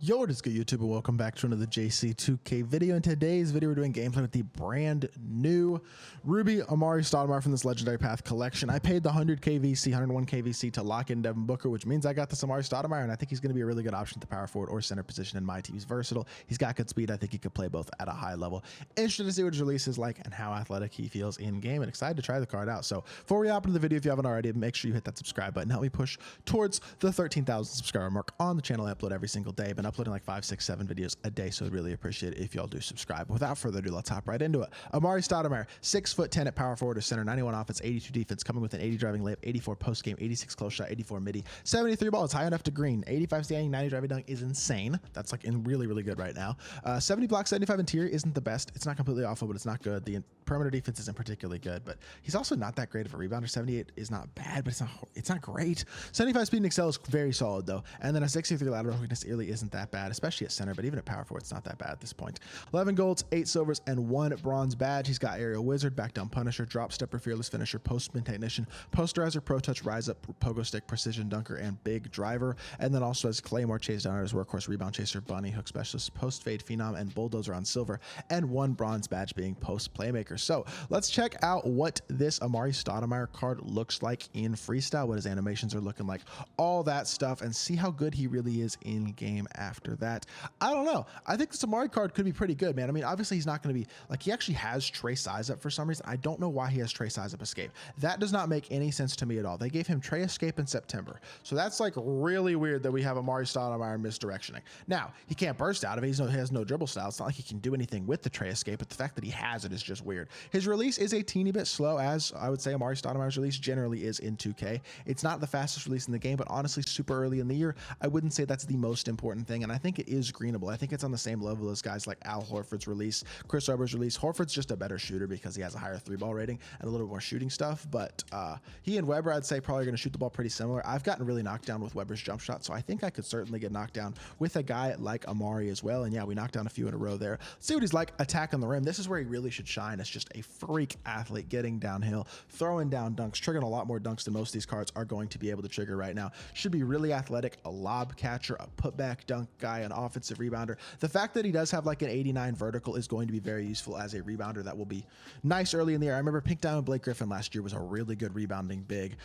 Yo, what is good, YouTube, and welcome back to another JC2K video. In today's video, we're doing gameplay with the brand new Ruby AMAR'E STOUDEMIRE from this Legendary Path collection. I paid the 100k VC, 101k VC to lock in Devin Booker, which means I got this AMAR'E STOUDEMIRE, and I think he's going to be a really good option at the power forward or center position in my team. He's versatile. He's got good speed. I think he could play both at a high level. Interested to see what his release is like and how athletic he feels in game, and excited to try the card out. So before we hop into the video, if you haven't already, make sure you hit that subscribe button. Help me push towards the 13,000 subscriber mark on the channel. I upload every single day. I've been uploading like 5, 6, 7 videos a day, so I'd really appreciate it if y'all do subscribe. Without further ado, let's hop right into it. AMAR'E STOUDEMIRE, 6'10" at power forward or center, 91 offense, 82 defense, coming with an 80 driving layup, 84 post game, 86 close shot, 84 midi, 73 ball. It's high enough to green. 85 standing, 90 driving dunk is insane. That's like really good right now. 70 block, 75 interior isn't the best. It's not completely awful, but it's not good. The perimeter defense isn't particularly good, but he's also not that great of a rebounder. 78 is not bad, but it's not great. 75 speed and excel is very solid though, and then a 63 lateral quickness really isn't that bad, especially at center, but even at power forward, it's not that bad at this point. 11 golds, 8 silvers, and 1 bronze badge. He's got aerial wizard, back down punisher, drop stepper, fearless finisher, post spin technician, posterizer, pro touch, rise up, pogo stick, precision dunker, and big driver. And then also has claymore, chase down as workhorse, rebound chaser, bunny hook specialist, post fade phenom, and bulldozer on silver, and 1 bronze badge being post playmaker. So let's check out what this AMAR'E STOUDEMIRE card looks like in freestyle, what his animations are looking like, all that stuff, and see how good he really is in game after that. I don't know. I think this AMAR'E card could be pretty good, man. I mean, obviously he's not going to be like, he actually has Trey size up for some reason. I don't know why he has Trey size up escape. That does not make any sense to me at all. They gave him Trey escape in September, so that's like really weird that we have AMAR'E STOUDEMIRE misdirectioning. Now he can't burst out of it. He has no dribble style. It's not like he can do anything with the Trey escape, but the fact that he has it is just weird. His release is a teeny bit slow, as I would say AMAR'E STOUDEMIRE's release generally is in 2K. It's not the fastest release in the game, but honestly, super early in the year, I wouldn't say that's the most important thing, and I think it is greenable. I think it's on the same level as guys like Al Horford's release, Chris Webber's release. Horford's just a better shooter because he has a higher 3-ball rating and a little bit more shooting stuff, but he and Webber, I'd say, probably going to shoot the ball pretty similar. I've gotten really knocked down with Webber's jump shot, so I think I could certainly get knocked down with a guy like AMAR'E as well, and yeah, we knocked down a few in a row there. Let's see what he's like attacking the rim. This is where he really should shine as just a freak athlete, getting downhill, throwing down dunks, triggering a lot more dunks than most of these cards are going to be able to trigger right now. Should be really athletic, a lob catcher, a putback dunk guy, an offensive rebounder. The fact that he does have like an 89 vertical is going to be very useful as a rebounder. That will be nice early in the year. I remember Pink Diamond Blake Griffin last year was a really good rebounding big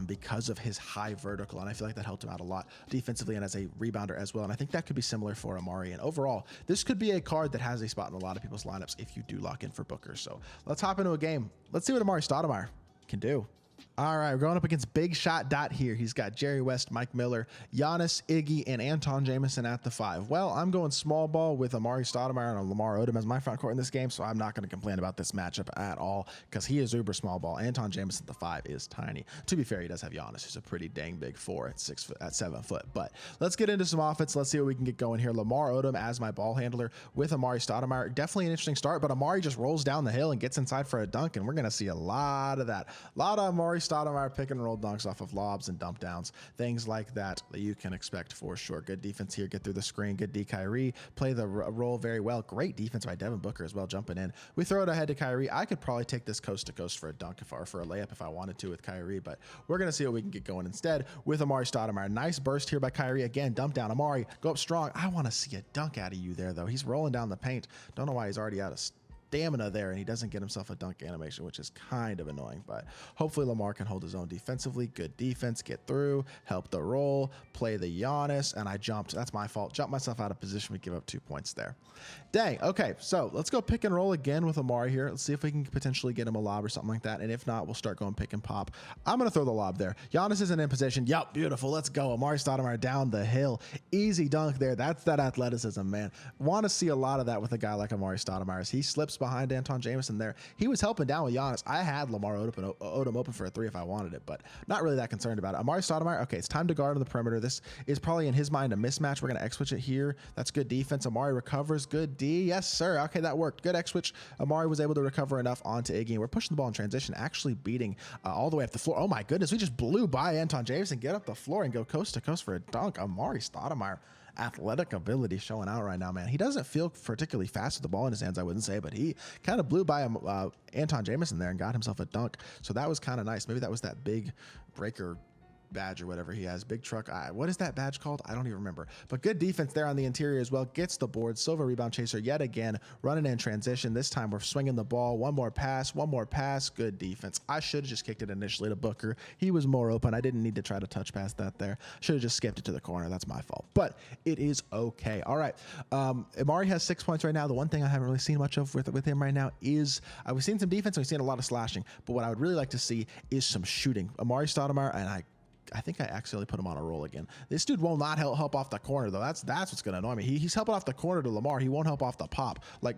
because of his high vertical, and I feel like that helped him out a lot defensively and as a rebounder as well, and I think that could be similar for AMAR'E. And overall, this could be a card that has a spot in a lot of people's lineups if you do lock in for Booker. So let's hop into a game. Let's see what AMAR'E STOUDEMIRE can do. All right, we're going up against Big Shot Dot here. He's got Jerry West, Mike Miller, Giannis, Iggy, and Anton Jameson at the 5. Well, I'm going small ball with AMAR'E STOUDEMIRE and Lamar Odom as my front court in this game, so I'm not going to complain about this matchup at all because he is uber small ball. Anton Jameson at the 5 is tiny. To be fair, he does have Giannis, who's a pretty dang big 4 at 6 foot, at 7 foot. But let's get into some offense. Let's see what we can get going here. Lamar Odom as my ball handler with AMAR'E STOUDEMIRE. Definitely an interesting start, but AMAR'E just rolls down the hill and gets inside for a dunk, and we're going to see a lot of that. A lot of AMAR'E STOUDEMIRE pick and roll dunks off of lobs and dump downs, things like that you can expect for sure. Good defense here, get through the screen. Good D Kyrie, play the role very well. Great defense by Devin Booker as well, jumping in. We throw it ahead to Kyrie. I could probably take this coast to coast for a dunk or for a layup if I wanted to with Kyrie, but we're gonna see what we can get going instead with AMAR'E STOUDEMIRE. Nice burst here by Kyrie. Again, dump down. AMAR'E, go up strong. I want to see a dunk out of you there though. He's rolling down the paint. Don't know why he's already out of stamina there, and he doesn't get himself a dunk animation, which is kind of annoying, but hopefully Lamar can hold his own defensively. Good defense, get through, help the roll, play the Giannis, and I jumped. That's my fault. Jumped myself out of position. We give up 2 points there. Dang. Okay, so let's go pick and roll again with AMAR'E here. Let's see if we can potentially get him a lob or something like that, and if not, we'll start going pick and pop. I'm going to throw the lob there. Giannis isn't in position. Yup, beautiful. Let's go. AMAR'E STOUDEMIRE down the hill. Easy dunk there. That's that athleticism, man. Want to see a lot of that with a guy like AMAR'E STOUDEMIRE. He slips behind Anton Jameson there. He was helping down with Giannis. I had Lamar Odom open for a 3 if I wanted it, but not really that concerned about it. AMAR'E STOUDEMIRE, okay, it's time to guard on the perimeter. This is probably in his mind a mismatch. We're going to X-switch it here. That's good defense. AMAR'E recovers. Good D. Yes, sir. Okay, that worked. Good X-switch. AMAR'E was able to recover enough onto Iggy, and we're pushing the ball in transition, actually beating all the way up the floor. Oh my goodness, we just blew by Anton Jameson. Get up the floor and go coast to coast for a dunk. AMAR'E STOUDEMIRE. Athletic ability showing out right now, man. He doesn't feel particularly fast with the ball in his hands, I wouldn't say, but he kind of blew by Anton Jameson there and got himself a dunk. So that was kind of nice. Maybe that was that big breaker badge or whatever he has. Big truck. What is that badge called? I don't even remember. But good defense there on the interior as well. Gets the board. Silver rebound chaser yet again. Running in transition. This time we're swinging the ball. One more pass. One more pass. Good defense. I should have just kicked it initially to Booker. He was more open. I didn't need to try to touch past that there. Should have just skipped it to the corner. That's my fault. But it is okay. All right. AMAR'E has 6 points right now. The one thing I haven't really seen much of with him right now is we've seen some defense and we've seen a lot of slashing. But what I would really like to see is some shooting. AMAR'E STOUDEMIRE, and I think I accidentally put him on a roll again. This dude will not help off the corner, though. That's what's going to annoy me. He's helping off the corner to Lamar. He won't help off the pop. Like,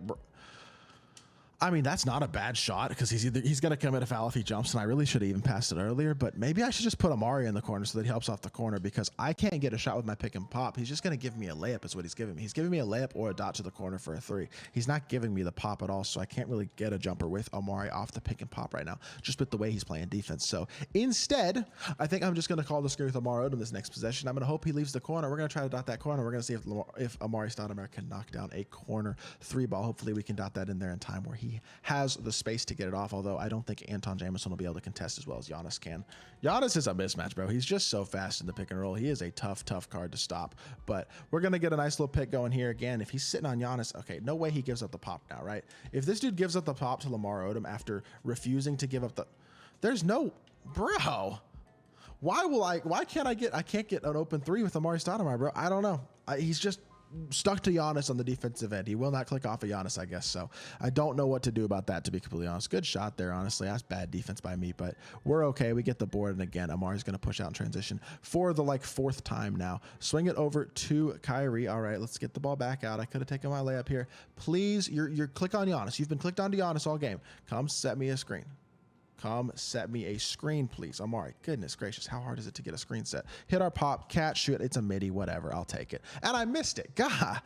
I mean, that's not a bad shot because he's going to commit a foul if he jumps, and I really should have even passed it earlier, but maybe I should just put AMAR'E in the corner so that he helps off the corner because I can't get a shot with my pick and pop. He's just going to give me a layup is what he's giving me. He's giving me a layup or a dot to the corner for a 3. He's not giving me the pop at all, so I can't really get a jumper with AMAR'E off the pick and pop right now, just with the way he's playing defense. So instead, I think I'm just going to call the screw with AMAR'E in this next possession. I'm going to hope he leaves the corner. We're going to try to dot that corner. We're going to see if AMAR'E STOUDEMIRE can knock down a corner 3 ball. Hopefully we can dot that in there in time where he has the space to get it off, although I don't think Anton Jamison will be able to contest as well as Giannis can. Giannis is a mismatch, bro. He's just so fast in the pick and roll. He is a tough card to stop, but we're going to get a nice little pick going here. Again, if he's sitting on Giannis, okay, no way he gives up the pop now, right? If this dude gives up the pop to Lamar Odom after refusing to give up the... There's no... Bro! Why can't I get an open 3 with AMAR'E STOUDEMIRE, bro? I don't know. He's just stuck to Giannis on the defensive end. He will not click off of Giannis, I guess. So I don't know what to do about that, to be completely honest. Good shot there, honestly. That's bad defense by me, but we're okay. We get the board, and again, AMAR'E's going to push out in transition for the 4th time now. Swing it over to Kyrie. All right, let's get the ball back out. I could have taken my layup here. Please, you're click on Giannis. You've been clicked on to Giannis all game. Come set me a screen. Come set me a screen, please. AMAR'E, goodness gracious, how hard is it to get a screen set? Hit our pop, catch, shoot. It's a midi, whatever. I'll take it. And I missed it. God.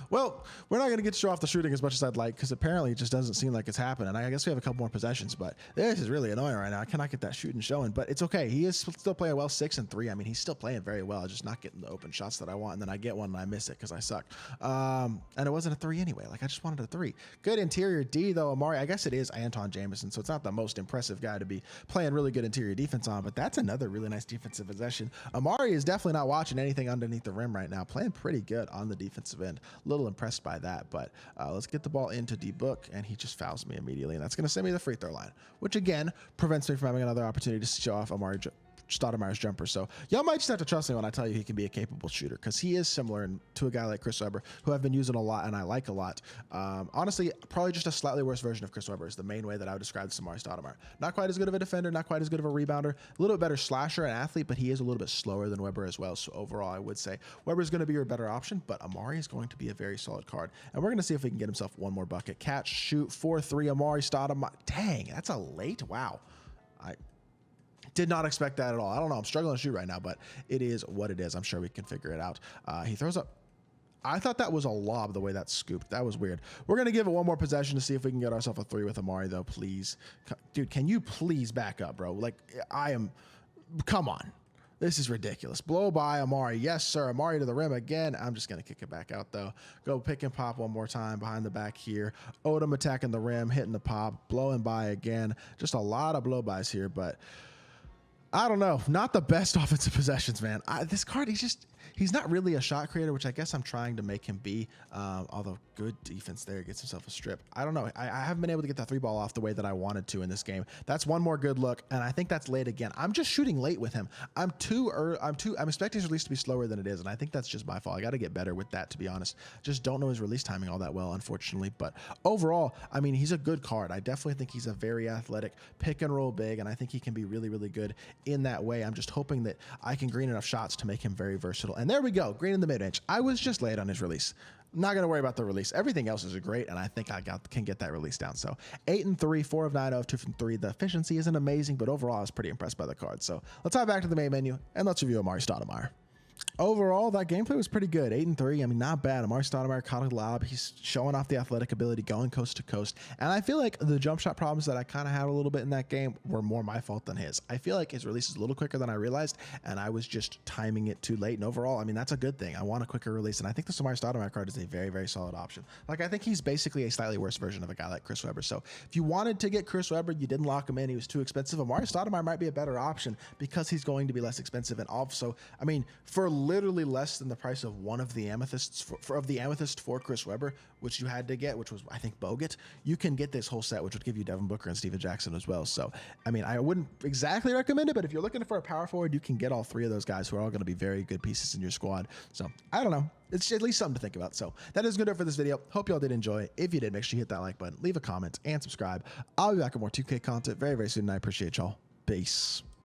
Well, we're not going to get to show off the shooting as much as I'd like because apparently it just doesn't seem like it's happening. I guess we have a couple more possessions, but this is really annoying right now. I cannot get that shooting showing, but it's okay. He is still playing well, 6 and 3. I mean, he's still playing very well. Just not getting the open shots that I want, and then I get one and I miss it because I suck. And it wasn't a 3 anyway. Like, I just wanted a 3. Good interior D, though. AMAR'E, I guess it is Anton Jamison, so it's not the most impressive guy to be playing really good interior defense on, but that's another really nice defensive possession. AMAR'E is definitely not watching anything underneath the rim right now. Playing pretty good on the defensive end. A little impressed by that, but let's get the ball into D-Book, and he just fouls me immediately, and that's going to send me the free throw line, which again prevents me from having another opportunity to show off AMAR'E STOUDEMIRE's jumper. So y'all might just have to trust me when I tell you he can be a capable shooter because he is similar to a guy like Chris Webber, who I've been using a lot and I like a lot. Honestly, probably just a slightly worse version of Chris Webber is the main way that I would describe AMAR'E STOUDEMIRE. Not quite as good of a defender, not quite as good of a rebounder, a little bit better slasher and athlete, but he is a little bit slower than Webber as well. So overall, I would say Webber is going to be your better option, but AMAR'E is going to be a very solid card. And we're going to see if he can get himself one more bucket. Catch, shoot, 4-3, AMAR'E STOUDEMIRE. Dang, that's a late. Wow. I did not expect that at all. I don't know. I'm struggling to shoot right now, but it is what it is. I'm sure we can figure it out. He throws up. I thought that was a lob the way that scooped. That was weird. We're going to give it one more possession to see if we can get ourselves a 3 with AMAR'E, though, please. Dude, can you please back up, bro? Like, come on. This is ridiculous. Blow by AMAR'E. Yes, sir. AMAR'E to the rim again. I'm just going to kick it back out, though. Go pick and pop one more time behind the back here. Odom attacking the rim, hitting the pop, blowing by again. Just a lot of blow-bys here, but I don't know. Not the best offensive possessions, man. This card, he's not really a shot creator, which I guess I'm trying to make him be. Although good defense there, gets himself a strip. I don't know. I haven't been able to get that 3 ball off the way that I wanted to in this game. That's one more good look, and I think that's late again. I'm just shooting late with him. I'm expecting his release to be slower than it is, and I think that's just my fault. I got to get better with that, to be honest. Just don't know his release timing all that well, unfortunately. But overall, I mean, he's a good card. I definitely think he's a very athletic pick and roll big, and I think he can be really, really good in that way. I'm just hoping that I can green enough shots to make him very versatile. And there we go, green in the mid-range. I was just late on his release. Not going to worry about the release. Everything else is great, and I think I can get that release down. So 8 and 3, 4 of 9 of 2 from 3. The efficiency isn't amazing, but overall I was pretty impressed by the card. So let's hop back to the main menu and let's review AMAR'E STOUDEMIRE. Overall, that gameplay was pretty good. 8-3. I mean, not bad. AMAR'E STOUDEMIRE caught a lob. He's showing off the athletic ability, going coast to coast. And I feel like the jump shot problems that I kind of had a little bit in that game were more my fault than his. I feel like his release is a little quicker than I realized, and I was just timing it too late. And overall, I mean, that's a good thing. I want a quicker release, and I think the AMAR'E STOUDEMIRE card is a very, very solid option. Like, I think he's basically a slightly worse version of a guy like Chris Webber. So if you wanted to get Chris Webber, you didn't lock him in. He was too expensive. AMAR'E STOUDEMIRE might be a better option because he's going to be less expensive. And also, I mean, for literally less than the price of one of the amethysts of the amethyst for Chris Webber, which you had to get, which was I think Bogut, you can get this whole set, which would give you Devin Booker and Steven Jackson as well. So I mean, I wouldn't exactly recommend it, but if you're looking for a power forward, you can get all three of those guys who are all going to be very good pieces in your squad. So I don't know, it's at least something to think about. So that is good for this video. Hope y'all did enjoy. If you did, make sure you hit that like button, leave a comment, and subscribe. I'll be back with more 2K content very, very soon, and I appreciate y'all. Peace.